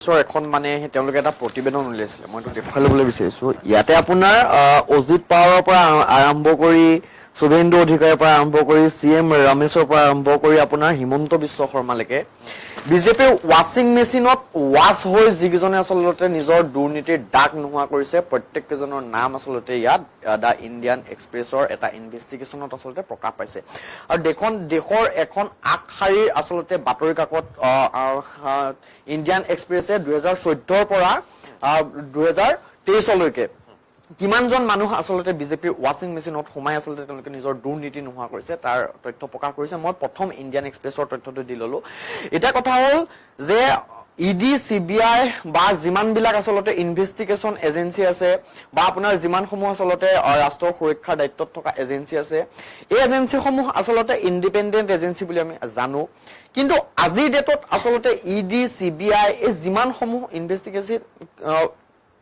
এখন মানে তেওঁলোকে এটা প্ৰতিবেদন উলিয়াইছিলে মই তো দেখুৱাই ল'বলৈ বিচাৰিছো ইয়াতে আপোনাৰ অজিত পাৱাৰৰ পৰা আৰম্ভ কৰি শুভেন্দু অধিকাৰীৰ পৰা আৰম্ভ কৰি CM ৰমেশৰ পৰা আৰম্ভ কৰি আপোনাৰ হিমন্ত বিশ্ব শৰ্মালৈকে বিজেপিৰ ৱাশ্বিং মেচিনত ৱাছ হৈ যিকেইজনে আচলতে নিজৰ দুৰ্নীতিৰ দাগ নোহোৱা কৰিছে প্ৰত্যেককেইজনৰ নাম আচলতে ইয়াত দা ইণ্ডিয়ান এক্সপ্ৰেছৰ এটা ইনভেষ্টিগেশ্যনত আচলতে প্ৰকাশ পাইছে আৰু দেশৰ এখন আগশাৰীৰ আচলতে বাতৰি কাকত ইণ্ডিয়ান এক্সপ্ৰেছে 2014 পৰা 2023 লৈকে কিমানজন মানুহ আচলতে বিজেপিৰ ৱাশ্বিং মেচিনত সোমাই আচলতে তেওঁলোকে নিজৰ দুৰ্নীতি নোহোৱা কৰিছে তাৰ তথ্য প্ৰকাশ কৰিছে মই প্ৰথম ইণ্ডিয়ান এক্সপ্ৰেছৰ তথ্যটো দি ললো এটা কথা হ'ল যে ইডি CBI বা যিমানবিলাক আচলতে ইনভেষ্টিগেশ্যন এজেন্সি আছে বা আপোনাৰ যিমানসমূহ আচলতে ৰাষ্ট্ৰৰ সুৰক্ষাৰ দায়িত্বত থকা এজেন্সি আছে এই এজেন্সিসমূহ আচলতে ইণ্ডিপেণ্ডেণ্ট এজেন্সি বুলি আমি জানো কিন্তু আজিৰ ডেটত আচলতে ইডি CBI এই যিমানসমূহ ইনভেষ্টিগেশ্যন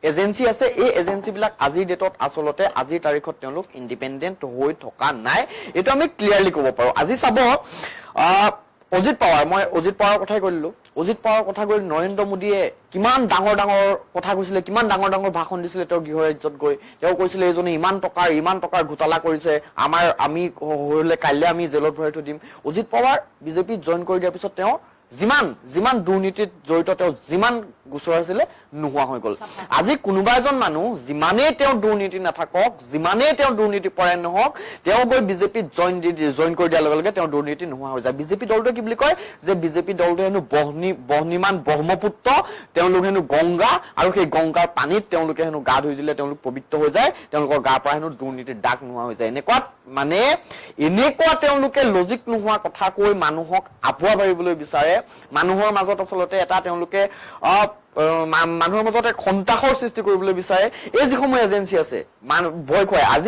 এজেন্সি আছে এই এজেন্সি বিলাক আজিৰ ডেটত আচলতে আজিৰ তাৰিখত তেওঁলোক ইণ্ডিপেণ্ডেণ্ট হৈ থকা নাই এটা আমি ক্লিয়াৰলি ক'ব পাৰো আজি চাব অজিত পাৱাৰ মই অজিত পাৱাৰৰ কথাই কৈলো অজিত পাৱাৰৰ কথা কৈ নৰেন্দ্ৰ মোদীয়ে কিমান ডাঙৰ কথা কৈছিলে কিমান ডাঙৰ ভাষণ দিছিলে তেওঁৰ গৃহ ৰাজ্যত গৈ তেওঁ কৈছিলে এজনে ইমান টকাৰ ঘোটালা কৰিছে আমি হলে কাইলে আমি জেলত ভৰাই থৈ দিম অজিত পাৱাৰ বিজেপি জইন কৰি দিয়াৰ পিছত তেওঁ যিমান দুৰ্নীতিত জড়িত তেওঁ যিমান গোচৰ আছিলে নোহোৱা হৈ গ'ল আজি কোনোবা এজন মানুহ যিমানেই তেওঁ দুৰ্নীতি নাথাকক যিমানেই তেওঁ দুৰ্নীতি পৰায়ণ নহওক তেওঁ গৈ বিজেপিত জইন কৰি দিয়াৰ লগে লগে তেওঁ দুৰ্নীতি নোহোৱা হৈ যায় বিজেপি দলটোৱে কি বুলি কয় যে বিজেপি দলটোৱে হেনো বহ্নিমান ব্ৰহ্মপুত্ৰ তেওঁলোক হেনো গংগা আৰু সেই গংগাৰ পানীত তেওঁলোকে হেনো গা ধুই দিলে তেওঁলোক পবিত্ৰ হৈ যায় তেওঁলোকৰ গাৰ পৰা হেনো দুৰ্নীতিৰ দাগ নোহোৱা হৈ যায় এনেকুৱা তেওঁলোকে লজিক নোহোৱা কথা কৈ মানুহক আভুৱা মাৰিবলৈ বিচাৰে মানুহৰ মাজত আচলতে এটা তেওঁলোকে মানুহৰ মাজত এক সন্তাসৰ সৃষ্টি কৰিবলৈ বিচাৰে এই যিসমূহ এজেন্সি আছে ভয় খুৱাই আজি